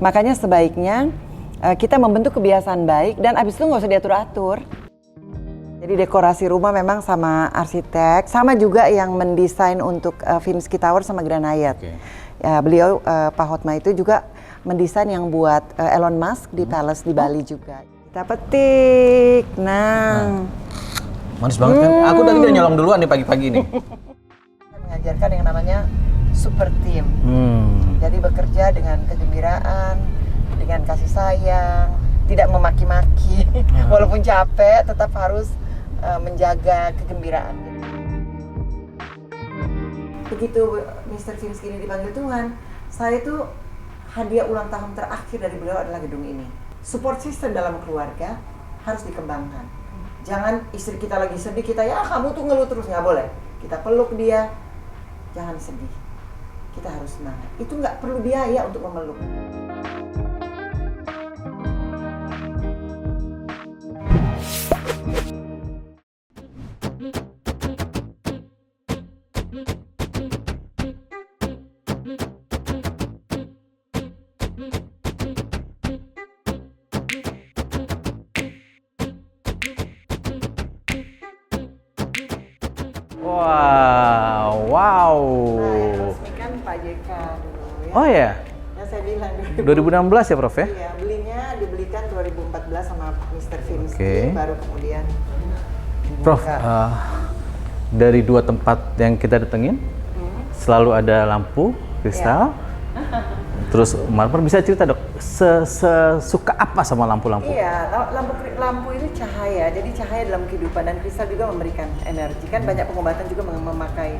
Makanya sebaiknya kita membentuk kebiasaan baik dan abis itu nggak usah diatur-atur. Jadi dekorasi rumah memang sama arsitek, sama juga yang mendesain untuk Finsky Tower sama Grand Hyatt. Ya, beliau Pak Hotma itu juga mendesain yang buat Elon Musk di Palace di Bali juga. Kita petik, nah. Manis banget kan? Aku tadi udah nyolong duluan nih pagi-pagi nih. Kita mengajarkan yang namanya super team. Jadi bekerja dengan kegembiraan, dengan kasih sayang, tidak memaki-maki. Walaupun capek, tetap harus menjaga kegembiraan. Begitu Mr. Finsky ini dipanggil Tuhan, saya tuh hadiah ulang tahun terakhir dari beliau adalah gedung ini. Support system dalam keluarga harus dikembangkan. Jangan istri kita lagi sedih, kita ya kamu tuh ngeluh terus, nggak boleh. Kita peluk dia, jangan sedih. Kita harus semangat. Itu nggak perlu biaya untuk memeluk. Wow. Nah, yang resmikan Pak JK dulu ya. Oh ya? Ya saya bilang 2016 ya Prof ya? Iya, dibelikan 2014 sama Mr. Finsky, Oke. baru kemudian Prof, dibuka. dari 2 tempat yang kita datengin, selalu ada lampu kristal, terus marmer. Bisa cerita dok, sesuka apa sama lampu-lampu? Iya, lampu itu cahaya, jadi cahaya dalam kehidupan dan kristal juga memberikan energi. Kan banyak pengobatan juga memakai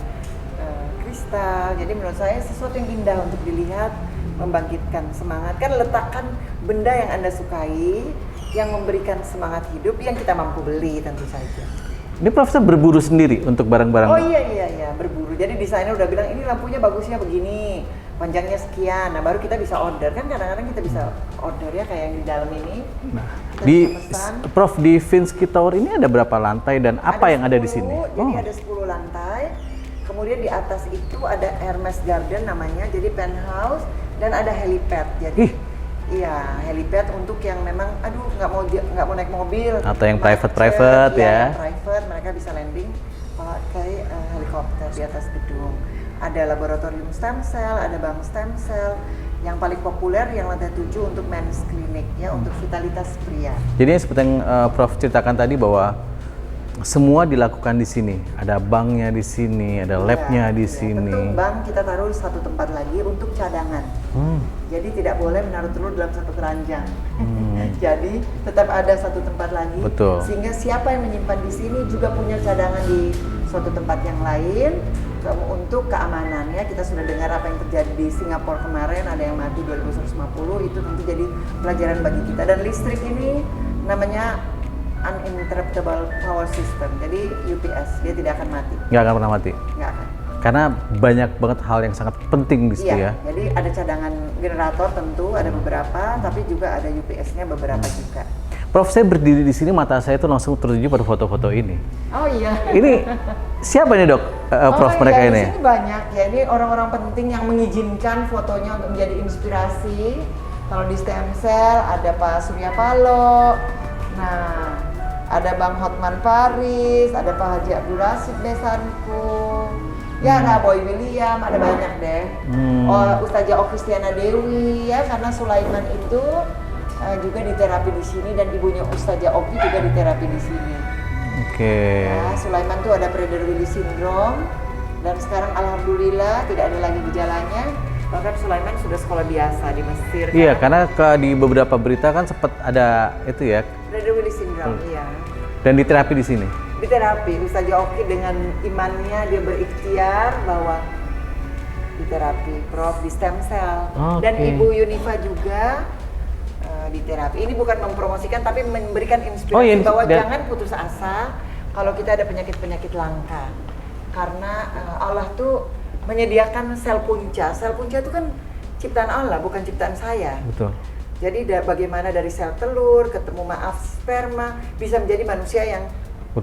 kristal, jadi menurut saya sesuatu yang indah untuk dilihat, membangkitkan semangat. Kan letakkan benda yang Anda sukai, yang memberikan semangat hidup, yang kita mampu beli tentu saja. Ini Profesor berburu sendiri untuk barang-barang? Oh iya, berburu. Jadi desainer udah bilang ini lampunya bagusnya begini, panjangnya sekian. Nah baru kita bisa order. Kan kadang-kadang kita bisa order ya kayak yang di dalam ini. Nah, Kita di bisa pesan. Prof, di Finsky Tower ini ada berapa lantai dan apa yang ada di sini? Jadi ada 10 lantai. Kemudian di atas itu ada Hermes Garden namanya, jadi penthouse, dan ada helipad. Jadi iya, helipad untuk yang memang nggak mau naik mobil Atau yang macet, private ya. yang private, mereka bisa landing pakai helikopter di atas gedung. Ada laboratorium stem cell, ada bank stem cell. Yang paling populer yang lantai 7 untuk men's clinic ya, untuk vitalitas pria. Jadi seperti yang Prof ceritakan tadi bahwa semua dilakukan di sini. Ada banknya di sini, ada labnya di sini. Tentu bank kita taruh di satu tempat lagi untuk cadangan. Jadi tidak boleh menaruh telur dalam satu keranjang. Jadi tetap ada satu tempat lagi. Betul. Sehingga siapa yang menyimpan di sini juga punya cadangan di suatu tempat yang lain. Untuk keamanannya, kita sudah dengar apa yang terjadi di Singapura kemarin, ada yang mati 2150, itu tentu jadi pelajaran bagi kita. Dan listrik ini namanya uninterruptible power system, jadi UPS, dia tidak akan mati. Nggak akan pernah mati? Nggak akan. Karena banyak banget hal yang sangat penting di situ ya. Jadi ada cadangan generator tentu, ada beberapa, tapi juga ada UPS-nya beberapa juga. Prof, saya berdiri di sini, mata saya tuh langsung tertuju pada foto-foto ini. Oh iya. Ini siapa nih dok, Prof, mereka iya, ini? Di sini banyak ya, ini orang-orang penting yang mengizinkan fotonya untuk menjadi inspirasi. Kalau di stem cell ada Pak Surya Paloh, nah ada Bang Hotman Paris, ada Pak Haji Abdul Rashid Besanku, ya ada Boy William, ada banyak deh. Ustazah Okristiana Dewi ya, karena Sulaiman itu juga diterapi di sini dan ibunya Ustazah Oki juga diterapi di sini. Oke. Ya, Sulaiman tuh ada Prader-Willi syndrome dan sekarang alhamdulillah tidak ada lagi gejalanya. Bahkan Sulaiman sudah sekolah biasa di Mesir. Iya, kan? karena di beberapa berita kan sempat ada itu ya. Prader-Willi syndrome, iya. Dan diterapi di sini. Diterapi, Ustazah Oki dengan imannya dia berikhtiar bahwa diterapi, Prof, di stem cell. Dan Ibu Yunifa juga di terapi. Ini bukan mempromosikan tapi memberikan inspirasi bahwa jangan putus asa kalau kita ada penyakit-penyakit langka. Karena Allah tuh menyediakan sel punca. Sel punca itu kan ciptaan Allah, bukan ciptaan saya. Betul. Jadi bagaimana dari sel telur ketemu sperma bisa menjadi manusia yang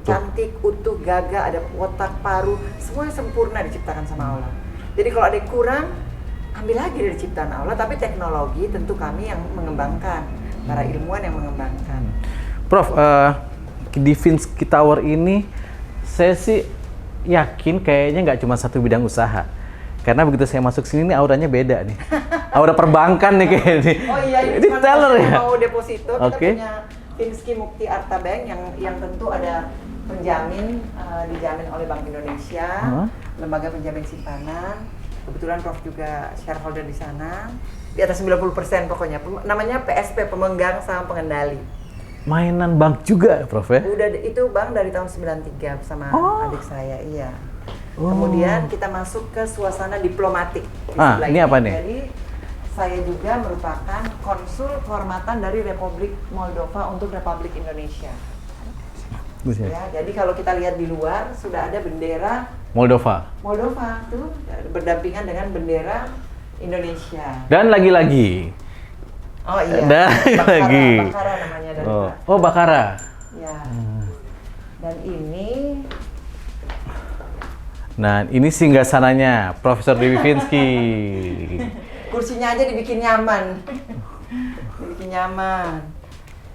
cantik, utuh, gagah, ada otak, paru, semuanya sempurna diciptakan sama Allah. Jadi kalau ada yang kurang, ambil lagi dari ciptaan Allah, tapi teknologi tentu kami yang mengembangkan, para ilmuwan yang mengembangkan. Prof, di Vinsky Tower ini saya sih yakin kayaknya nggak cuma satu bidang usaha. Karena begitu saya masuk sini nih auranya beda nih. Aura perbankan nih kayaknya nih. Oh iya, ini teller ya. Mau deposito, kita Oke. punya Vinsky Mukti Arta Bank yang tentu ada penjamin, dijamin oleh Bank Indonesia, lembaga penjamin simpanan. Kebetulan Prof juga shareholder di sana. Di atas 90% pokoknya. Namanya PSP, Pemegang Saham Pengendali. Mainan bank juga, Prof ya? Udah, itu bank dari tahun 93 bersama adik saya, iya. Oh. Kemudian kita masuk ke suasana diplomatik. Di sebelah ini apa nih? Jadi saya juga merupakan konsul kehormatan dari Republik Moldova untuk Republik Indonesia. Ya, jadi kalau kita lihat di luar sudah ada bendera Moldova tuh berdampingan dengan bendera Indonesia. dan lagi-lagi Oh iya. dan lagi Bakara namanya dari oh Bakara ya. Dan ini nah ini singgasananya Profesor Dewi Vinsky. kursinya aja dibikin nyaman. Dibikin nyaman.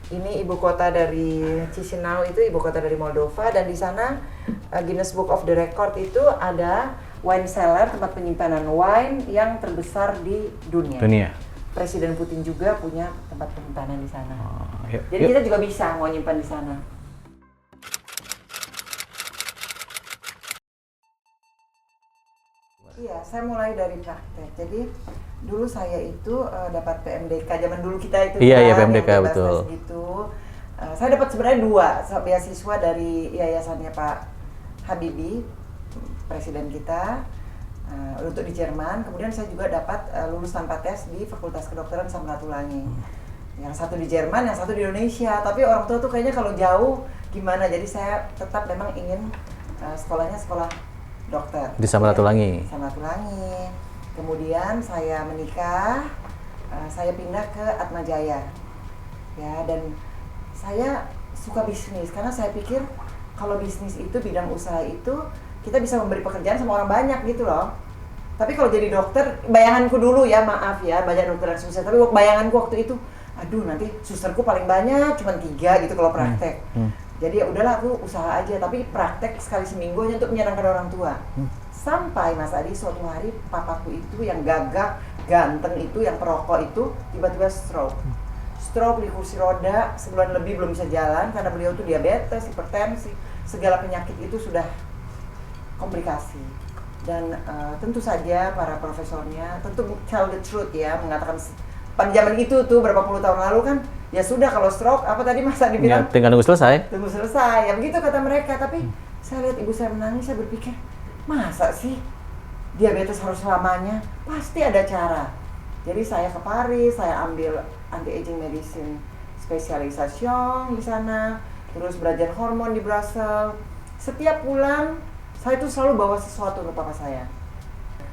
Ini ibu kota dari Chisinau, itu ibu kota dari Moldova, dan di sana Guinness Book of the Record itu ada wine cellar, tempat penyimpanan wine yang terbesar di dunia. Presiden Putin juga punya tempat penyimpanan di sana. Jadi kita juga bisa mau nyimpan di sana. Iya, saya mulai dari praktek. Jadi dulu saya itu dapat PMDK, zaman dulu kita itu Iya, kan, PMDK yang betul. gitu. Saya dapat sebenarnya 2 beasiswa dari yayasannya Pak Habibie, presiden kita, untuk di Jerman. Kemudian saya juga dapat lulus tanpa tes di Fakultas Kedokteran Samratulangi. Yang satu di Jerman, yang satu di Indonesia. Tapi orang tua tuh kayaknya kalau jauh gimana, jadi saya tetap memang ingin sekolahnya sekolah dokter Di Samratulangi. ya, Samratulangi. Kemudian saya menikah, saya pindah ke Atmajaya, ya, dan saya suka bisnis karena saya pikir kalau bisnis itu, bidang usaha itu, kita bisa memberi pekerjaan sama orang banyak gitu loh. Tapi kalau jadi dokter, bayanganku dulu ya, maaf ya, banyak dokter yang susah, tapi bayanganku waktu itu, aduh nanti susterku paling banyak cuma 3 gitu kalau praktek. Jadi ya udahlah, aku usaha aja, tapi praktek sekali seminggu hanya untuk menyenangkan orang tua. Sampai Mas Adi, suatu hari papaku itu yang gagah, ganteng itu, yang perokok itu, tiba-tiba stroke di kursi roda, sebulan lebih belum bisa jalan karena beliau itu diabetes, hipertensi, segala penyakit itu sudah komplikasi. Dan tentu saja para profesornya, tentu tell the truth ya, mengatakan pada zaman itu tuh berapa puluh tahun lalu kan, ya sudah kalau stroke, apa tadi Mas Adi bilang? Ya, tinggal nunggu selesai. Tunggu selesai, ya begitu kata mereka. Tapi saya lihat ibu saya menangis, saya berpikir, masa sih diabetes harus selamanya? Pasti ada cara. Jadi saya ke Paris, saya ambil anti-aging medicine spesialisasi di sana, terus belajar hormon di Brussels. Setiap bulan, saya tuh selalu bawa sesuatu untuk papa saya.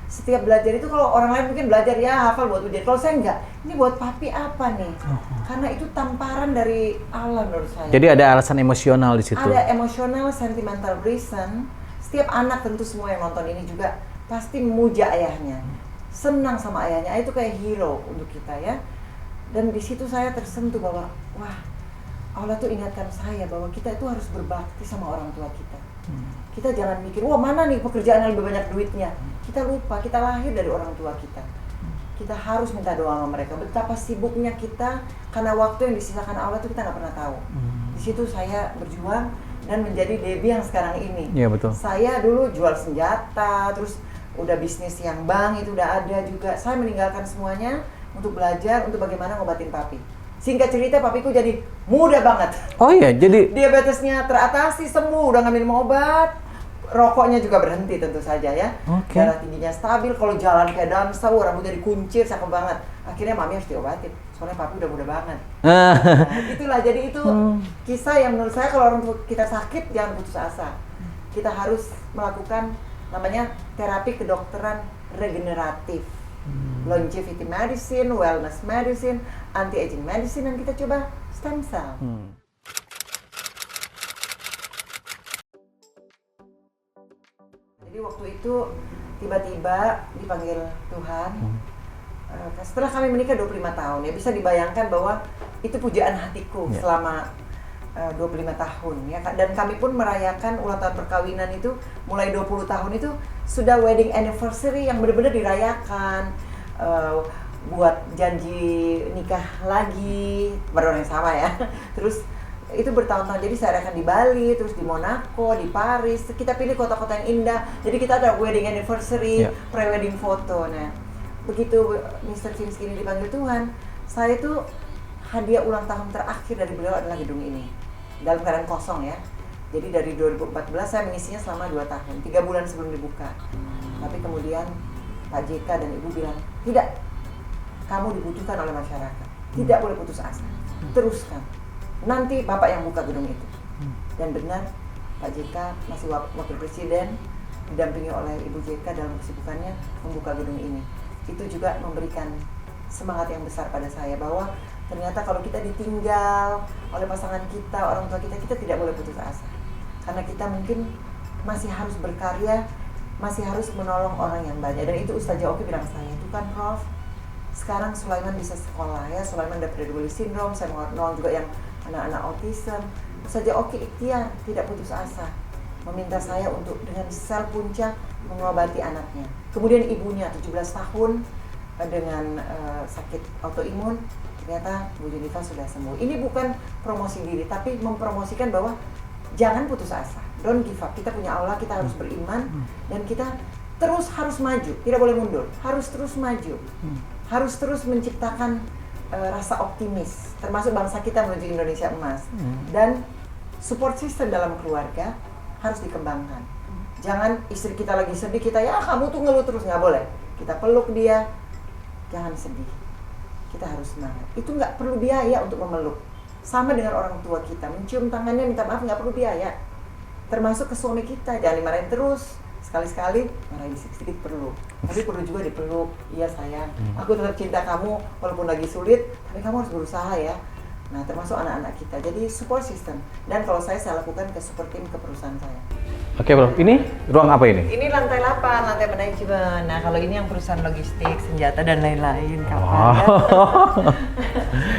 Setiap belajar itu, kalau orang lain mungkin belajar ya hafal buat ujian, kalau saya enggak, ini buat papi apa nih? Karena itu tamparan dari Allah menurut saya. Jadi ada alasan emosional di situ. Ada emosional, sentimental reason. Setiap anak, tentu semua yang nonton ini juga pasti memuja ayahnya, senang sama ayahnya. Ayah itu kayak hero untuk kita ya. Dan di situ saya tersentuh bahwa wah, Allah tuh ingatkan saya bahwa kita itu harus berbakti sama orang tua kita. Kita jangan mikir, wah mana nih pekerjaan yang lebih banyak duitnya. Kita lupa, kita lahir dari orang tua kita. Kita harus minta doa sama mereka. Betapa sibuknya kita, karena waktu yang disisakan Allah itu kita nggak pernah tahu. Di situ saya berjuang dan menjadi Debbie yang sekarang ini. Iya betul. Saya dulu jual senjata, terus udah bisnis yang bank itu udah ada juga. Saya meninggalkan semuanya untuk belajar untuk bagaimana ngobatin papi. Singkat cerita, papiku jadi muda banget. Oh iya, jadi Diabetesnya teratasi, sembuh, udah nggak minum obat. Rokoknya juga berhenti tentu saja ya. Oke. Darah tingginya stabil, kalau jalan kayak dansa, rambutnya dikuncir, cakep banget. Akhirnya mami harus diobatin, soalnya papi udah muda banget. Nah, itulah, jadi itu kisah yang menurut saya kalau orang tua kita sakit, jangan putus asa. Kita harus melakukan namanya terapi kedokteran regeneratif. Longevity medicine, wellness medicine, anti-aging medicine, dan kita coba stem cell. Jadi waktu itu tiba-tiba dipanggil Tuhan, setelah kami menikah 25 tahun ya, bisa dibayangkan bahwa itu pujaan hatiku selama 25 tahun ya. Dan kami pun merayakan ulang tahun perkawinan itu mulai 20 tahun itu sudah wedding anniversary yang benar-benar dirayakan, buat janji nikah lagi pada orang yang sama ya. Terus itu bertahun-tahun, jadi saya akan di Bali, terus di Monaco, di Paris, kita pilih kota-kota yang indah. Jadi kita ada wedding anniversary, pre-wedding foto. Nah, begitu Mr. Finsky ini dipanggil Tuhan, saya tuh hadiah ulang tahun terakhir dari beliau adalah gedung ini. Dalam keadaan kosong ya. Jadi dari 2014 saya mengisinya selama 2 tahun, 3 bulan sebelum dibuka. Tapi kemudian Pak JK dan Ibu bilang, tidak, kamu dibutuhkan oleh masyarakat, tidak boleh putus asa, teruskan. Nanti Bapak yang buka gedung itu. Dan benar, Pak JK masih wakil presiden, didampingi oleh Ibu JK dalam kesibukannya membuka gedung ini. Itu juga memberikan semangat yang besar pada saya bahwa ternyata kalau kita ditinggal oleh pasangan kita, orang tua kita, kita tidak boleh putus asa. Karena kita mungkin masih harus berkarya, masih harus menolong orang yang banyak. Dan itu Ustazah Oki bilang saya, itu kan Prof, sekarang Sulaiman bisa sekolah ya, Sulaiman ada Prader-Willi syndrome, saya menolong juga yang anak-anak autism. Ustazah Oki ikhtiar, tidak putus asa, meminta saya untuk dengan sel puncak mengobati anaknya. Kemudian ibunya 17 tahun dengan sakit autoimun, ternyata Bu Junifa sudah sembuh. Ini bukan promosi diri, tapi mempromosikan bahwa jangan putus asa, don't give up. Kita punya Allah, kita harus beriman, dan kita terus harus maju, tidak boleh mundur, harus terus maju, harus terus menciptakan rasa optimis, termasuk bangsa kita menuju Indonesia emas. Dan support system dalam keluarga harus dikembangkan. Jangan istri kita lagi sedih, kita ya kamu tuh ngeluh terus, nggak boleh. Kita peluk dia, jangan sedih. Kita harus semangat. Itu nggak perlu biaya untuk memeluk. Sama dengan orang tua kita, mencium tangannya minta maaf nggak perlu biaya. Termasuk ke suami kita, jangan dimarahin terus. Sekali-sekali marahin sedikit perlu, tapi perlu juga dipeluk. Iya sayang, aku tetap cinta kamu walaupun lagi sulit, tapi kamu harus berusaha ya. Nah, termasuk anak-anak kita. Jadi support system. Dan kalau saya lakukan ke support team ke perusahaan saya. Oke bro, ini ruang apa ini? Ini lantai 8, lantai manajemen. Nah, kalau ini yang perusahaan logistik, senjata dan lain-lain.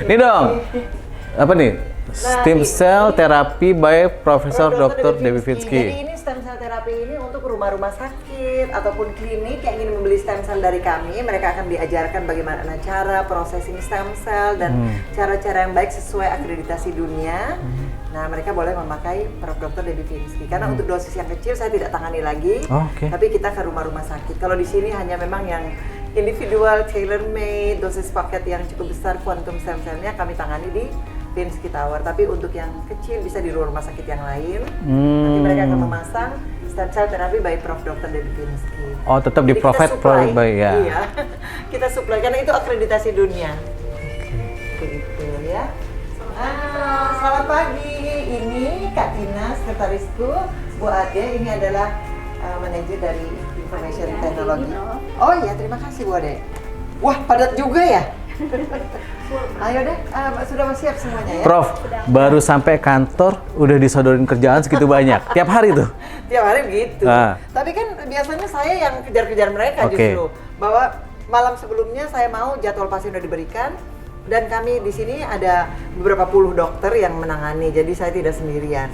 Ini dong, apa nih? Stem cell therapy by Profesor Dr. Debbie Finsky. Jadi ini stem cell therapy ini untuk rumah-rumah sakit ataupun klinik yang ingin membeli stem cell dari kami. Mereka akan diajarkan bagaimana cara processing stem cell dan cara-cara yang baik sesuai akreditasi dunia. Nah, mereka boleh memakai Prof. Dr. Debbie Finsky. Karena untuk dosis yang kecil saya tidak tangani lagi, tapi kita ke rumah-rumah sakit. Kalau di sini hanya memang yang individual, tailor made, dosis paket yang cukup besar, quantum stem cell-nya kami tangani di Finsky Tower. Tapi untuk yang kecil bisa di rumah sakit yang lain. Nanti mereka akan memasang stem cell therapy by Prof. Dr. Debbie Finsky. Oh, tetap di provide by ya. Iya, kita supply karena itu akreditasi dunia. Begitu ya. Selamat pagi. Ini Kak Tina, sekretarisku. Bu Ade, ini adalah manajer dari Information Technology. Oh iya, terima kasih Bu Ade. Wah, padat juga ya. Ayo deh, sudah siap semuanya ya? Prof, baru sampai kantor udah disodorin kerjaan segitu banyak. Tiap hari tuh? Tiap hari begitu. Tapi kan biasanya saya yang kejar-kejar mereka justru. Bahwa malam sebelumnya saya mau jadwal pasien udah diberikan. Dan kami di sini ada beberapa puluh dokter yang menangani, jadi saya tidak sendirian.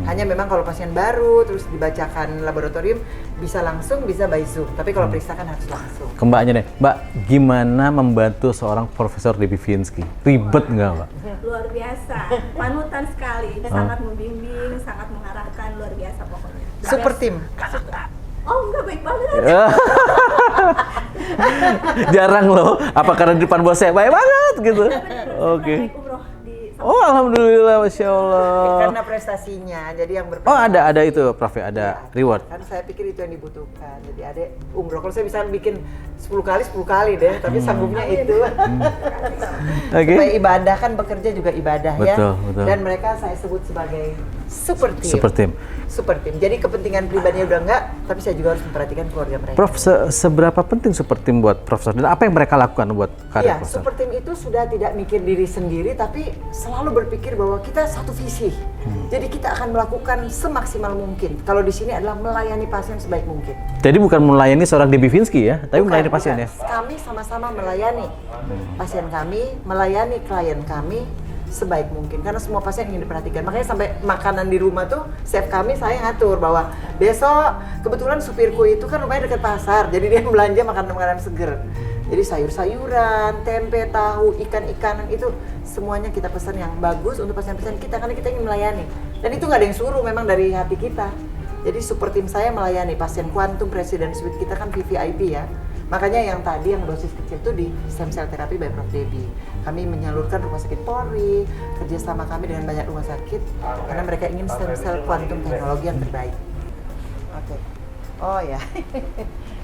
Hanya memang kalau pasien baru, terus dibacakan laboratorium, bisa langsung, bisa by Zoom. Tapi kalau periksa kan harus langsung. Ke Mbaknya deh, Mbak, gimana membantu seorang Profesor Debbie Finsky? Ribet nggak, Mbak? Luar biasa, panutan sekali, sangat membimbing, sangat mengarahkan, luar biasa pokoknya. Super team. Oh enggak, baik banget. Jarang loh, apa karena di depan bos saya baik banget gitu? Oke. Oh, alhamdulillah, masya Allah. Karena prestasinya, jadi yang berprestasi. Oh, ada itu, Prof, ada reward. Kan saya pikir itu yang dibutuhkan. Jadi adek umroh, kalau saya bisa bikin 10 kali deh, tapi sanggupnya itu. Supaya ibadah kan, bekerja juga ibadah ya. Betul. Dan mereka saya sebut sebagai Super team. Super team. Jadi kepentingan pribadinya udah enggak, tapi saya juga harus memperhatikan keluarga mereka. Prof, seberapa penting super team buat profesor dan apa yang mereka lakukan buat karir Iya, profesor? super team itu sudah tidak mikir diri sendiri, tapi selalu berpikir bahwa kita satu visi. Jadi kita akan melakukan semaksimal mungkin. Kalau di sini adalah melayani pasien sebaik mungkin. Jadi bukan melayani seorang Debbie Finsky ya, tapi Bukan, melayani pasien bukan. ya? Kami sama-sama melayani pasien kami, melayani klien kami sebaik mungkin. Karena semua pasien ingin diperhatikan. Makanya sampai makanan di rumah tuh, chef kami saya ngatur bahwa besok kebetulan supirku itu kan rumahnya dekat pasar, jadi dia belanja makanan-makanan seger. Jadi sayur-sayuran, tempe, tahu, ikan-ikanan itu semuanya kita pesan yang bagus untuk pasien-pasien kita karena kita ingin melayani. Dan itu nggak ada yang suruh, memang dari hati kita. Jadi super tim saya melayani pasien Quantum President Suite, kita kan VVIP ya. Makanya yang tadi yang dosis kecil itu di stem cell therapy by Prof. Debbie. Kami menyalurkan rumah sakit Polri, kerjasama kami dengan banyak rumah sakit karena mereka ingin stem cell quantum teknologi yang terbaik. Oke. Oh ya,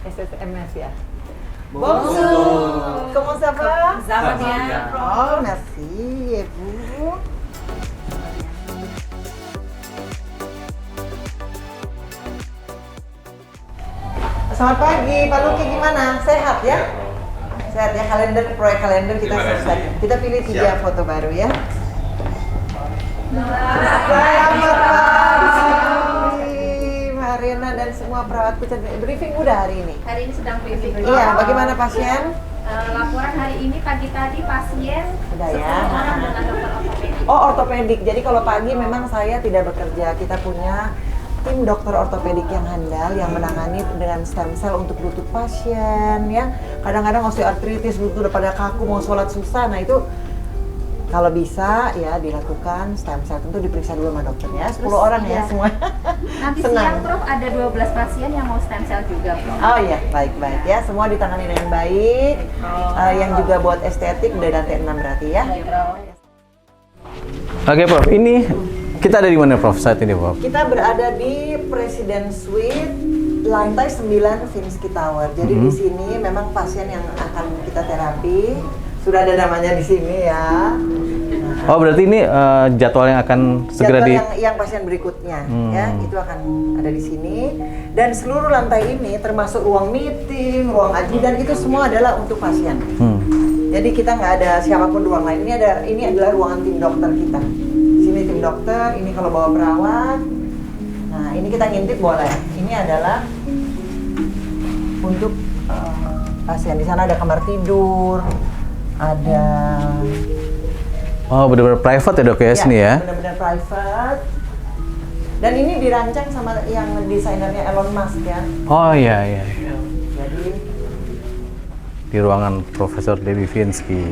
SSMS ya. Bonjour. Comment ça va? Ça va bien. Oh, merci. Et vous? Selamat pagi, Pak Luki gimana? Sehat ya? Sehat ya, proyek kalender kita selesai. Kita pilih 3 foto baru ya. Selamat pagi, Marina dan semua perawatku. Briefing udah hari ini? Hari ini sedang briefing. Iya, bagaimana pasien? Laporan hari ini pagi tadi pasien Udah ya. 10 orang dengan dokter ortopedik. Oh, ortopedik. Jadi kalau pagi memang saya tidak bekerja. Kita punya tim dokter ortopedik yang handal yang menangani dengan stem cell untuk lutut pasien ya. Kadang-kadang osteoartritis, lutut udah pada kaku, mau sholat susah. Nah itu kalau bisa ya dilakukan stem cell, tentu diperiksa dulu sama dokternya. 10 Terus, orang ya iya. semua. Nanti Senang. siang Prof ada 12 pasien yang mau stem cell juga Prof. Oh iya, baik-baik ya. Semua ditangani dengan baik. Yang juga buat estetik udah lantai 6 berarti ya. Oke Prof, ini kita ada di mana Prof saat ini Prof? Kita berada di President Suite lantai 9 Finsky Tower. Jadi di sini memang pasien yang akan kita terapi sudah ada namanya di sini ya. Oh berarti ini jadwal yang akan segera Jadwal yang pasien berikutnya ya, itu akan ada di sini. Dan seluruh lantai ini termasuk ruang meeting, ruang ajudan itu semua adalah untuk pasien. Jadi kita nggak ada siapapun ruang lain. Ini adalah ruangan tim dokter kita. Sini tim dokter, ini kalau bawa perawat. Nah, ini kita ngintip boleh. Ini adalah untuk pasien. Di sana ada kamar tidur, ada Oh benar-benar private ya dok ya sini ya? benar-benar private. Dan ini dirancang sama yang desainernya Elon Musk ya. Oh iya. Jadi Di ruangan Profesor Debbie Finsky.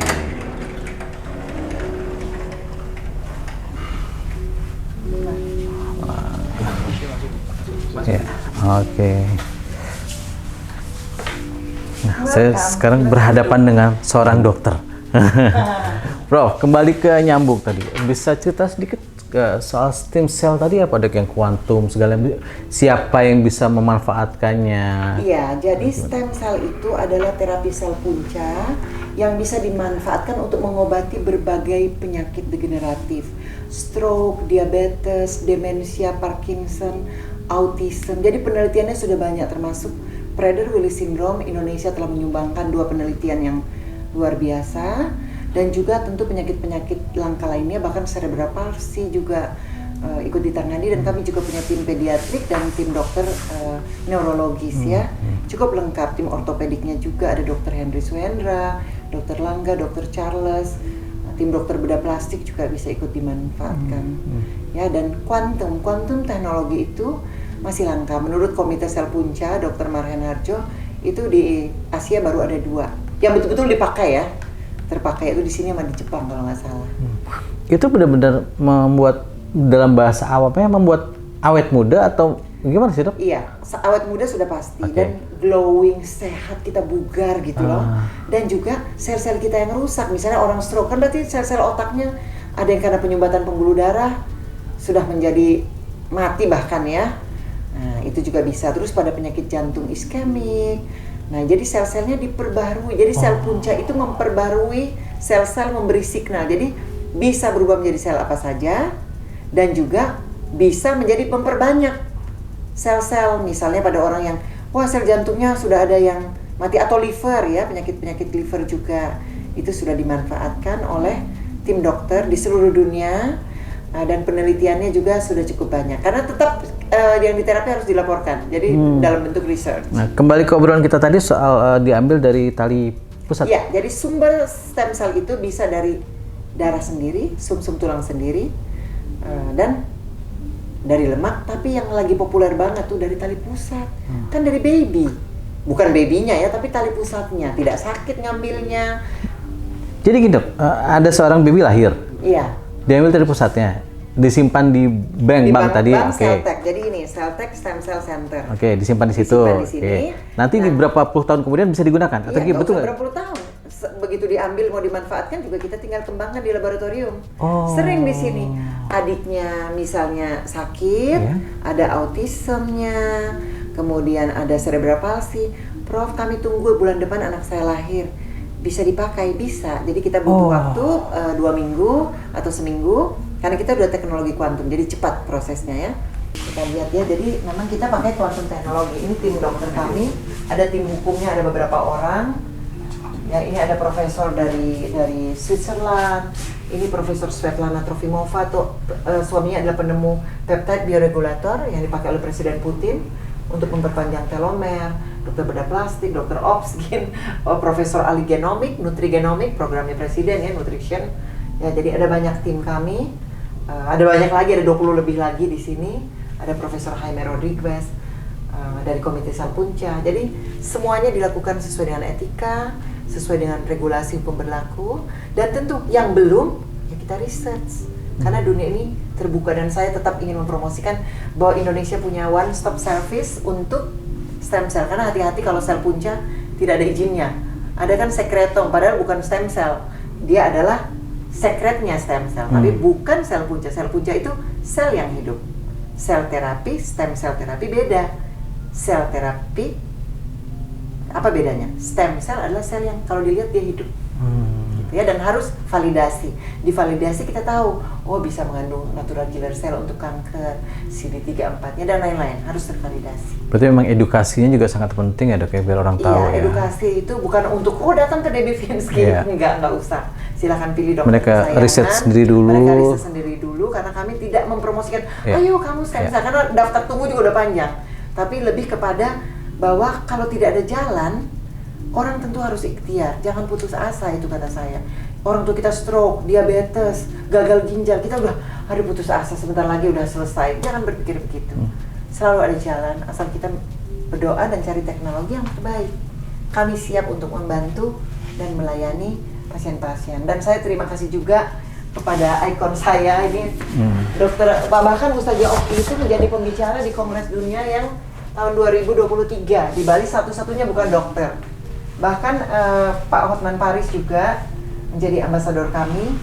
Ya, oke. Nah, saya sekarang berhadapan dengan seorang dokter. Bro, kembali ke nyambung tadi. Bisa cerita sedikit soal stem cell tadi apa dok yang kuantum segala siapa yang bisa memanfaatkannya? iya, jadi stem cell itu adalah terapi sel punca yang bisa dimanfaatkan untuk mengobati berbagai penyakit degeneratif, stroke, diabetes, demensia, Parkinson, autism. Jadi penelitiannya sudah banyak, termasuk Prader-Willi syndrome. Indonesia telah menyumbangkan 2 penelitian yang luar biasa, dan juga tentu penyakit-penyakit langka lainnya, bahkan cerebral palsy juga ikut ditangani. Dan kami juga punya tim pediatrik dan tim dokter neurologis ya, cukup lengkap. Tim ortopediknya juga ada Dr. Henry Suhendra, Dr. Langga, Dr. Charles. Tim dokter bedah plastik juga bisa ikut dimanfaatkan ya. Dan kuantum teknologi itu masih langka. Menurut Komite Sel Punca Dr. Marhen Harjo, itu di Asia baru ada 2 yang betul-betul dipakai ya. Terpakai itu di sini sama di Jepang kalau nggak salah. Itu benar-benar membuat, dalam bahasa awamnya, membuat awet muda atau gimana sih dok? Iya, awet muda sudah pasti. Oke. Dan glowing, sehat, kita bugar gitu loh. Dan juga sel-sel kita yang rusak, misalnya orang stroke kan berarti sel-sel otaknya ada yang karena penyumbatan pembuluh darah sudah menjadi mati bahkan ya. Nah itu juga bisa. Terus pada penyakit jantung iskemik. Nah, jadi sel-selnya diperbarui. Jadi sel punca itu memperbarui sel-sel, memberi signal. Jadi bisa berubah menjadi sel apa saja, dan juga bisa menjadi memperbanyak sel-sel, misalnya pada orang yang wah sel jantungnya sudah ada yang mati, atau liver ya, penyakit liver juga itu sudah dimanfaatkan oleh tim dokter di seluruh dunia, dan penelitiannya juga sudah cukup banyak karena tetap yang diterapi harus dilaporkan, jadi dalam bentuk research. Nah, kembali ke obrolan kita tadi soal diambil dari tali pusat. Ya, jadi sumber stem cell itu bisa dari darah sendiri, sumsum tulang sendiri, dan dari lemak, tapi yang lagi populer banget tuh dari tali pusat. Kan dari baby. Bukan babynya ya, tapi tali pusatnya. Tidak sakit ngambilnya. Jadi gini dok, ada seorang baby lahir. Iya. Diambil dari pusatnya, disimpan di bank tadi. Bank Oke. Celltech. Jadi ini Celltech Stem Cell Center. Oke, disimpan di situ. Disimpan di sini. Oke. Nanti di berapa puluh tahun kemudian bisa digunakan? Atau Iya, betul nggak? berapa puluh tahun. Begitu diambil mau dimanfaatkan juga kita tinggal kembangkan di laboratorium. Oh. Sering di sini. Adiknya misalnya sakit, Iya. ada autismnya, kemudian ada cerebral palsy. Prof, kami tunggu bulan depan anak saya lahir. Bisa dipakai? Bisa. Jadi kita butuh waktu 2 minggu atau seminggu karena kita udah teknologi kuantum, jadi cepat prosesnya ya. Kita lihat ya, jadi memang kita pakai kuantum teknologi. Ini tim dokter kami, ada tim hukumnya, ada beberapa orang. Ya, ini ada profesor dari Switzerland. Ini Profesor Svetlana Trofimova, suaminya adalah penemu peptide bioregulator yang dipakai oleh Presiden Putin untuk memperpanjang telomer. Dokter bedah plastik, dokter Opskin, Profesor ahli genomik, nutrigenomik, programnya Presiden ya, nutrition. Ya, jadi ada banyak tim kami. Ada banyak lagi, ada 20 lebih lagi di sini. Ada Profesor Jaime Rodriguez dari Komite Sal Punca. Jadi semuanya dilakukan sesuai dengan etika, sesuai dengan regulasi hukum berlaku, dan tentu yang belum ya kita research karena dunia ini terbuka, dan saya tetap ingin mempromosikan bahwa Indonesia punya one stop service untuk stem cell, karena hati-hati kalau sel punca tidak ada izinnya. Ada kan sekretome, padahal bukan stem cell, dia adalah sekretnya stem cell, tapi bukan sel punca. Sel punca itu sel yang hidup. Sel terapi, stem cell terapi beda. Sel terapi apa bedanya? Stem cell adalah sel yang kalau dilihat dia hidup, gitu ya, dan harus validasi. Di validasi kita tahu, oh bisa mengandung natural killer cell untuk kanker, CD34-nya dan lain-lain, harus tervalidasi. Berarti memang edukasinya juga sangat penting ya dok ya, biar orang tahu Iya, ya. edukasi itu bukan untuk datang ke Debbie Finsky, nggak usah. Silakan pilih dokter Mereka kesayangan. riset sendiri dulu. Mereka riset sendiri dulu karena kami tidak mempromosikan, ayo kamu stem cell, karena daftar tunggu juga udah panjang. Tapi lebih kepada bahwa kalau tidak ada jalan, orang tentu harus ikhtiar, jangan putus asa, itu kata saya. Orang tua kita stroke, diabetes, gagal ginjal, kita udah hari putus asa, sebentar lagi udah selesai. Jangan berpikir begitu. Selalu ada jalan, asal kita berdoa dan cari teknologi yang terbaik. Kami siap untuk membantu dan melayani pasien-pasien. Dan saya terima kasih juga kepada ikon saya ini, Dokter bahkan Ustazah Okti itu menjadi pembicara di Kongres Dunia yang tahun 2023 di Bali, satu-satunya bukan dokter. Bahkan Pak Hotman Paris juga menjadi ambasador kami.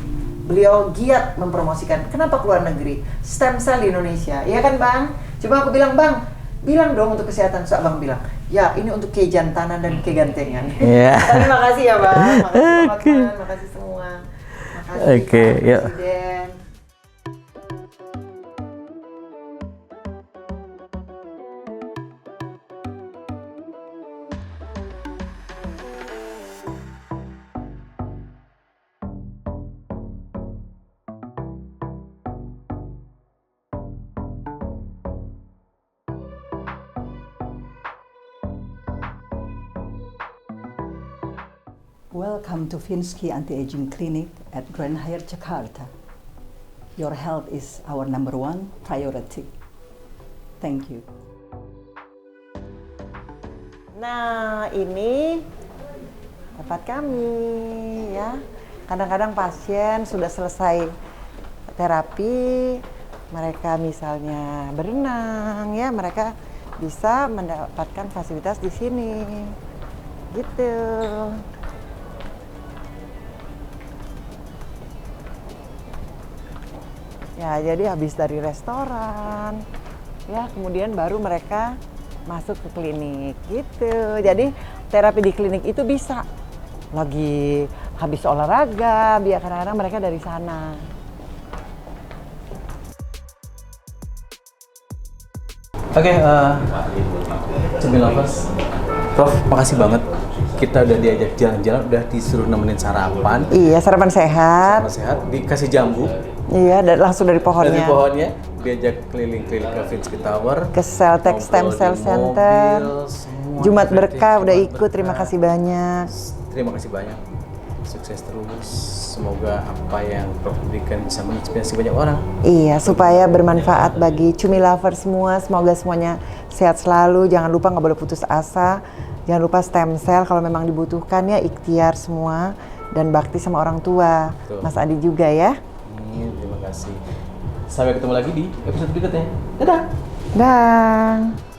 Beliau giat mempromosikan. Kenapa keluar negeri? Stem cell di Indonesia, iya kan Bang? Coba aku bilang, Bang, bilang dong untuk kesehatan. So Abang bilang, ya ini untuk kejantanan dan kegantengan. Terima kasih ya Bang, makasih Pak Hotman, makasih semua. Makasih Pak Presiden. Welcome to Finsky Anti-Aging Clinic at Grand Hyatt Jakarta. Your health is our number one priority. Thank you. Nah, ini tempat kami ya. Kadang-kadang pasien sudah selesai terapi, mereka misalnya berenang ya, mereka bisa mendapatkan fasilitas di sini. Gitu. Ya, jadi habis dari restoran, ya kemudian baru mereka masuk ke klinik, gitu. Jadi terapi di klinik itu bisa lagi habis olahraga, biar kadang-kadang mereka dari sana. Oke, Cumi Lovers, Prof, makasih banget. Kita udah diajak jalan-jalan, udah disuruh nemenin sarapan. Iya, sarapan sehat. Sama sehat, dikasih jambu. Iya, langsung dari pohonnya. Dari pohonnya, diajak keliling-keliling ke Vinsky Tower. Ke Celtech Stem ngobrol Cell di Center. mobil, semua Jumat berarti Berkah udah Jumat ikut, terima Berkah. kasih banyak. Terima kasih banyak. Sukses terus. Semoga apa yang Prof berikan bisa menginspirasi banyak orang. Iya, supaya bermanfaat bagi Cumi Lover semua. Semoga semuanya sehat selalu. Jangan lupa nggak boleh putus asa. Jangan lupa stem cell kalau memang dibutuhkan ya, ikhtiar semua. Dan bakti sama orang tua. Betul. Mas Adi juga ya. Terima kasih. Sampai ketemu lagi di episode berikutnya. Dadah! Dah.